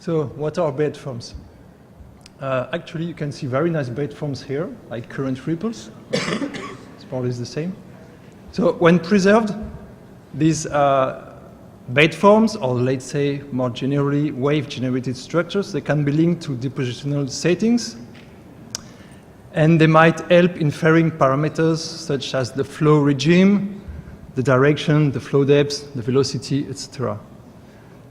So what are bedforms? Actually, you can see very nice bedforms here, like current ripples. It's probably the same. So when preserved, these bedforms, or let's say more generally wave-generated structures, they can be linked to depositional settings, and they might help inferring parameters such as the flow regime, the direction, the flow depth, the velocity, etc.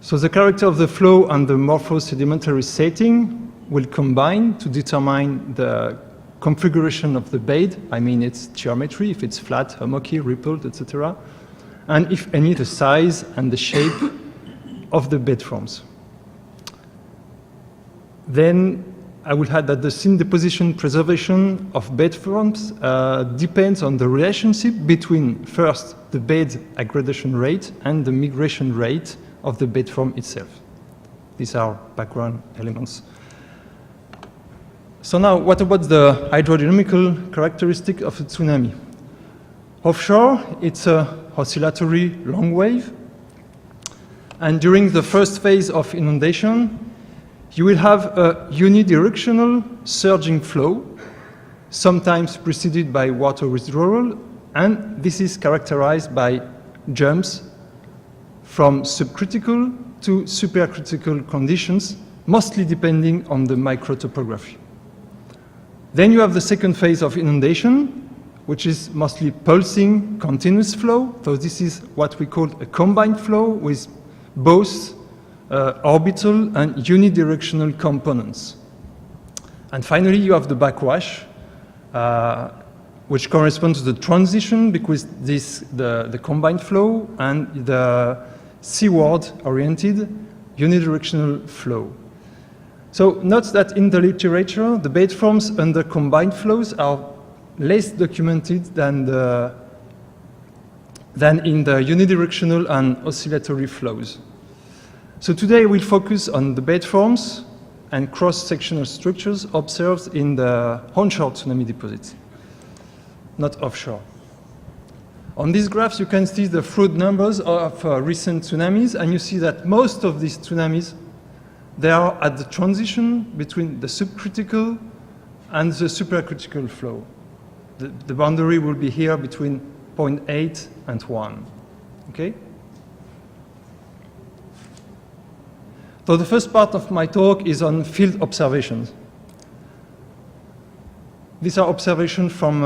So the character of the flow and the morpho-sedimentary setting will combine to determine the configuration of the bed. I mean its geometry, if it's flat, hummocky, rippled, etc. And if any, the size and the shape of the bedforms. Then I will add that the scene deposition preservation of bedforms depends on the relationship between, first, the bed aggradation rate and the migration rate of the bedform itself. These are background elements. So now, what about the hydrodynamical characteristic of a tsunami? Offshore, it's a oscillatory long wave. And during the first phase of inundation, you will have a unidirectional surging flow, sometimes preceded by water withdrawal, and this is characterized by jumps from subcritical to supercritical conditions, mostly depending on the microtopography. Then you have the second phase of inundation, which is mostly pulsing continuous flow. So this is what we call a combined flow with both orbital and unidirectional components. And finally, you have the backwash, which corresponds to the transition because the combined flow and the seaward-oriented unidirectional flow. So note that in the literature, the bedforms under combined flows are less documented than in the unidirectional and oscillatory flows. So today we'll focus on the bedforms and cross-sectional structures observed in the onshore tsunami deposits, not offshore. On these graphs, you can see the flood numbers of recent tsunamis, and you see that most of these tsunamis, they are at the transition between the subcritical and the supercritical flow. The boundary will be here between 0.8 and 1. Okay? So the first part of my talk is on field observations. These are observations from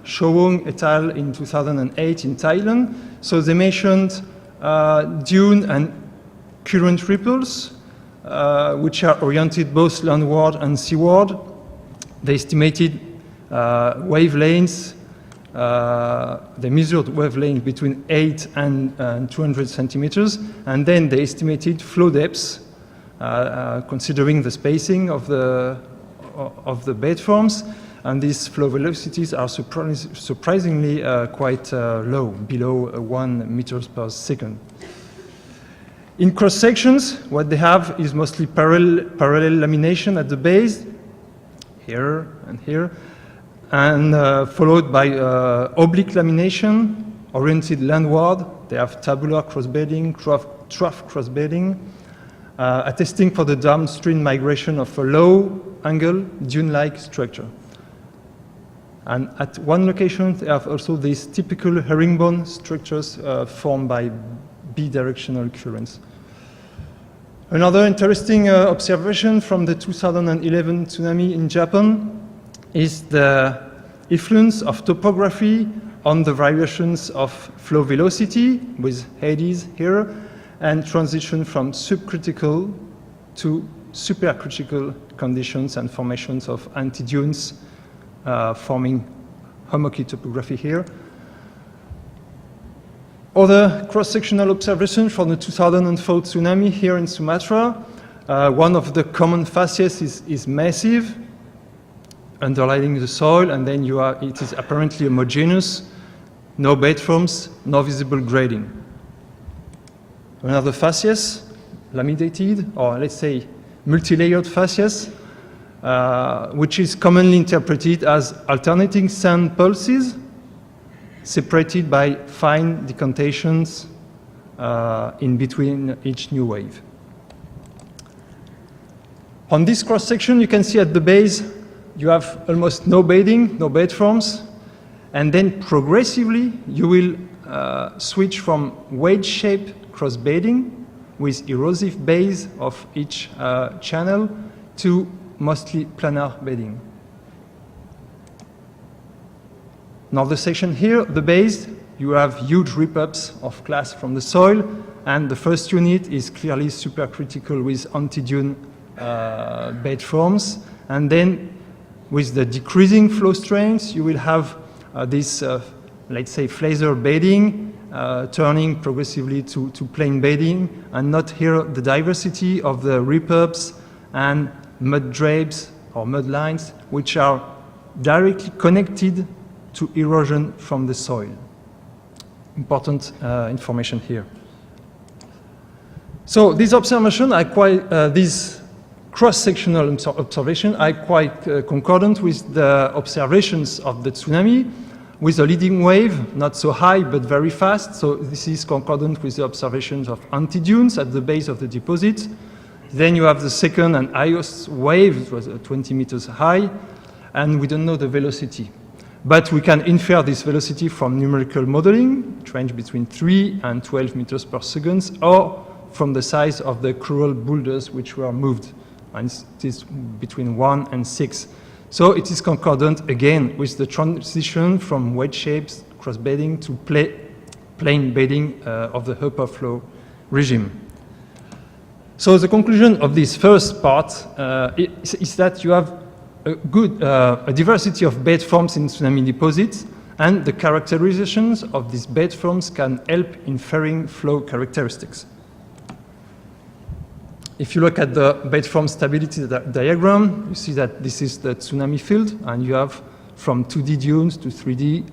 Showong et al. In 2008 in Thailand. So they mentioned dune and current ripples, which are oriented both landward and seaward. They estimated wavelengths. They measured wavelength between 8 and 200 centimeters, and then they estimated flow depths, considering the spacing of the bedforms, and these flow velocities are surprisingly quite low, below 1 meters per second. In cross sections, what they have is mostly parallel lamination at the base, here and here, and followed by oblique lamination, oriented landward. They have tabular crossbedding, trough crossbedding, attesting for the downstream migration of a low-angle dune-like structure. And at one location, they have also these typical herringbone structures formed by bidirectional currents. Another interesting observation from the 2011 tsunami in Japan is the influence of topography on the variations of flow velocity, with Hades here, and transition from subcritical to supercritical conditions and formations of antidunes forming hummocky topography here. Other cross-sectional observations from the 2004 tsunami here in Sumatra. One of the common facies is massive, underlying the soil, and then it is apparently homogeneous, no bedforms, no visible grading. Another facies, laminated, or let's say multi-layered facies, which is commonly interpreted as alternating sand pulses separated by fine decantations in between each new wave. On this cross-section, you can see at the base, you have almost no bedding, no bedforms, and then progressively, you will switch from wedge-shaped cross-bedding with erosive base of each channel to mostly planar bedding. Another section here, the base, you have huge rip-ups of glass from the soil, and the first unit is clearly supercritical with antidune bedforms. And then with the decreasing flow strengths, you will have this, let's say, flazer bedding, turning progressively to plain bedding, and not here the diversity of the rip-ups and mud drapes or mud lines, which are directly connected to erosion from the soil. Important information here. So these observations are quite, these cross-sectional observations are quite concordant with the observations of the tsunami, with a leading wave, not so high, but very fast. So this is concordant with the observations of antidunes at the base of the deposit. Then you have the second and highest wave, it was 20 meters high, and we don't know the velocity. But we can infer this velocity from numerical modeling, it ranges between 3 and 12 meters per second, or from the size of the cruel boulders which were moved, and it is between 1 and 6. So it is concordant again with the transition from wedge shapes, cross bedding, to plain bedding of the upper flow regime. So the conclusion of this first part is that you have a diversity of bed forms in tsunami deposits, and the characterizations of these bed forms can help inferring flow characteristics. If you look at the bed form stability diagram, you see that this is the tsunami field, and you have from 2D dunes to 3D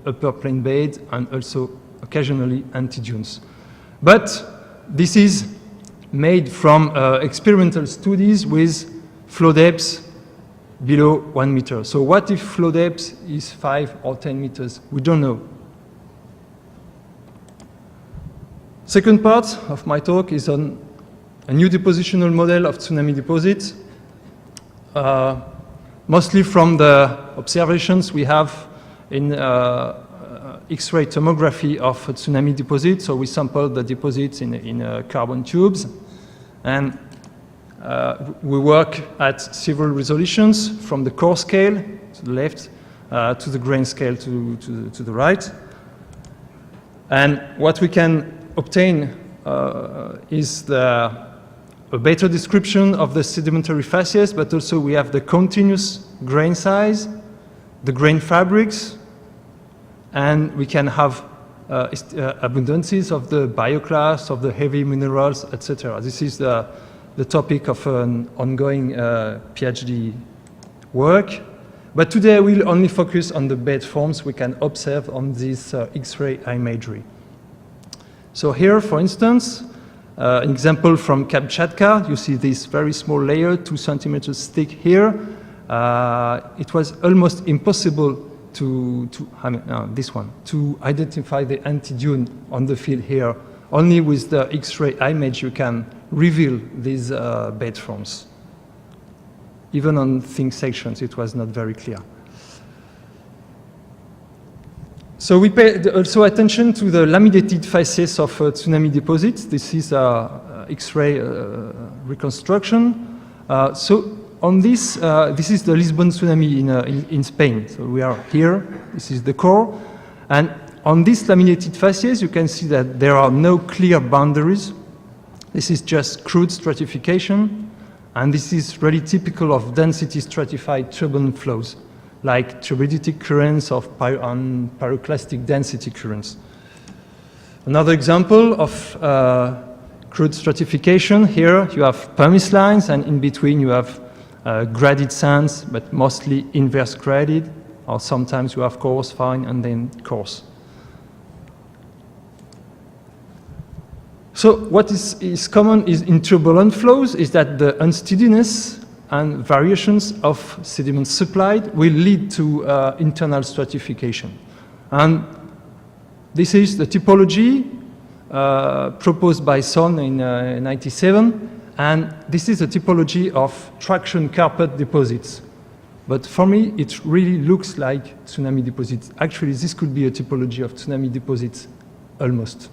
upper plane beds, and also occasionally anti-dunes. But this is made from experimental studies with flow depths below 1 meter. So what if flow depth is 5 or 10 meters? We don't know. Second part of my talk is on a new depositional model of tsunami deposits, mostly from the observations we have in X-ray tomography of tsunami deposits. So we sampled the deposits in carbon tubes, and we work at several resolutions, from the core scale to the left to the grain scale to the right. And what we can obtain is a better description of the sedimentary facies, but also we have the continuous grain size, the grain fabrics, and we can have abundances of the bioclasts, of the heavy minerals, etc. This is the topic of an ongoing PhD work. But today I will only focus on the bed forms we can observe on this X-ray imagery. So here, for instance, an example from Kamchatka, you see this very small layer, 2 centimeters thick here. It was almost impossible to identify the anti-dune on the field here. Only with the X-ray image you can reveal these bed forms. Even on thin sections, it was not very clear. So we paid also attention to the laminated facies of tsunami deposits. This is X-ray reconstruction. So on this, this is the Lisbon tsunami in Spain. So we are here. This is the core, and on these laminated facies, you can see that there are no clear boundaries. This is just crude stratification, and this is really typical of density stratified turbulent flows, like turbiditic currents of pyroclastic density currents. Another example of crude stratification, here you have pumice lines, and in between you have graded sands, but mostly inverse graded, or sometimes you have coarse, fine, and then coarse. So what is common in turbulent flows is that the unsteadiness and variations of sediment supplied will lead to internal stratification. And this is the typology proposed by Son in 1997, And this is a typology of traction carpet deposits. But for me, it really looks like tsunami deposits. Actually, this could be a typology of tsunami deposits, almost.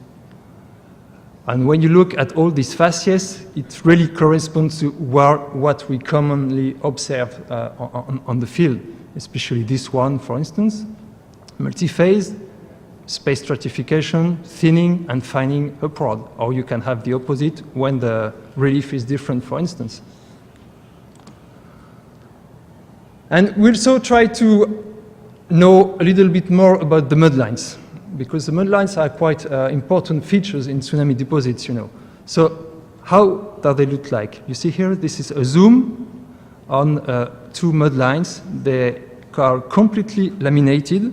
And when you look at all these facies, it really corresponds to what we commonly observe on the field, especially this one, for instance. Multi-phase, space stratification, thinning, and fining upward. Or you can have the opposite when the relief is different, for instance. And we also try to know a little bit more about the mudlines, because the mudlines are quite important features in tsunami deposits, you know. So how do they look like? You see here, this is a zoom on 2 mudlines. They are completely laminated.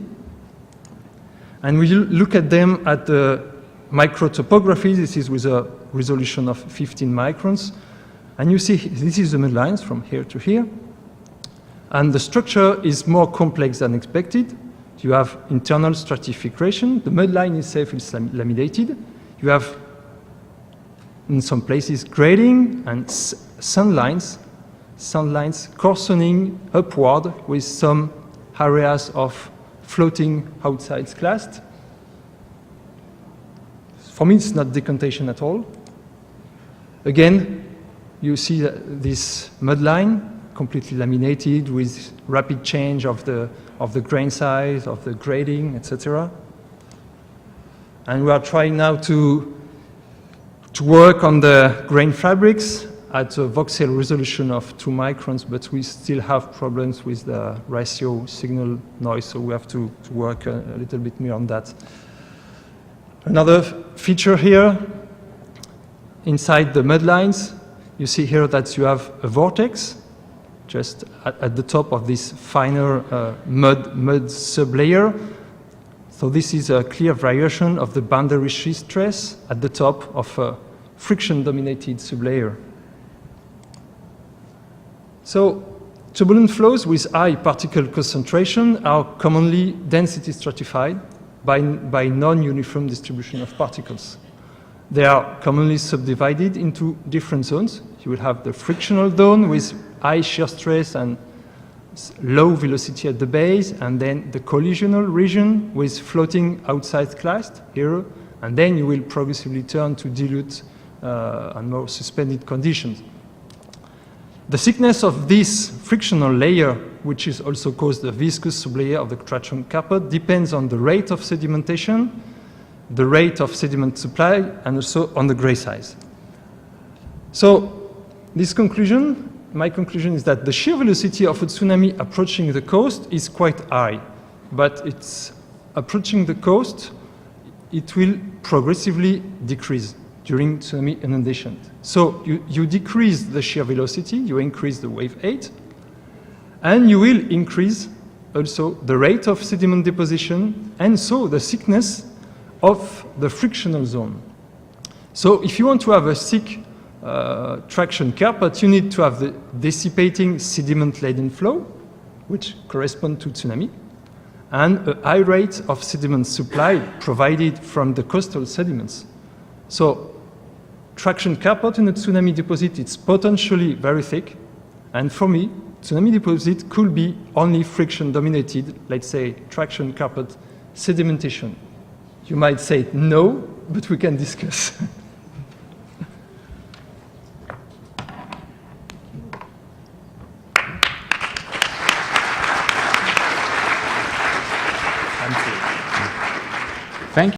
And we look at them at the microtopography. This is with a resolution of 15 microns. And you see, this is the mudlines from here to here. And the structure is more complex than expected. You have internal stratification. The mudline itself is laminated. You have, in some places, grading and sand lines coarsening upward with some areas of floating outside clast. For me, it's not decantation at all. Again, you see this mudline completely laminated with rapid change of the grain size, of the grading, etc. And we are trying now to work on the grain fabrics at a voxel resolution of 2 microns, but we still have problems with the ratio signal noise, so we have to work a little bit more on that. Another feature here, inside the mudlines, you see here that you have a vortex just at the top of this finer mud sublayer. So this is a clear variation of the boundary shear stress at the top of a friction-dominated sublayer. So turbulent flows with high particle concentration are commonly density stratified by non-uniform distribution of particles. They are commonly subdivided into different zones. You will have the frictional zone with high shear stress and low velocity at the base, and then the collisional region with floating outside clast here, and then you will progressively turn to dilute and more suspended conditions. The thickness of this frictional layer, which is also called the viscous sublayer of the traction carpet, depends on the rate of sedimentation, the rate of sediment supply, and also on the gray size. So this conclusion, my conclusion is that the shear velocity of a tsunami approaching the coast is quite high, but it's approaching the coast, it will progressively decrease during tsunami inundation. So you decrease the shear velocity, you increase the wave height, and you will increase also the rate of sediment deposition, and so the thickness of the frictional zone. So if you want to have a thick traction carpet, you need to have the dissipating sediment-laden flow, which correspond to tsunami, and a high rate of sediment supply provided from the coastal sediments. So traction carpet in a tsunami deposit, it's potentially very thick, and for me, tsunami deposit could be only friction-dominated, let's say traction carpet sedimentation. You might say no, but we can discuss. Thank you.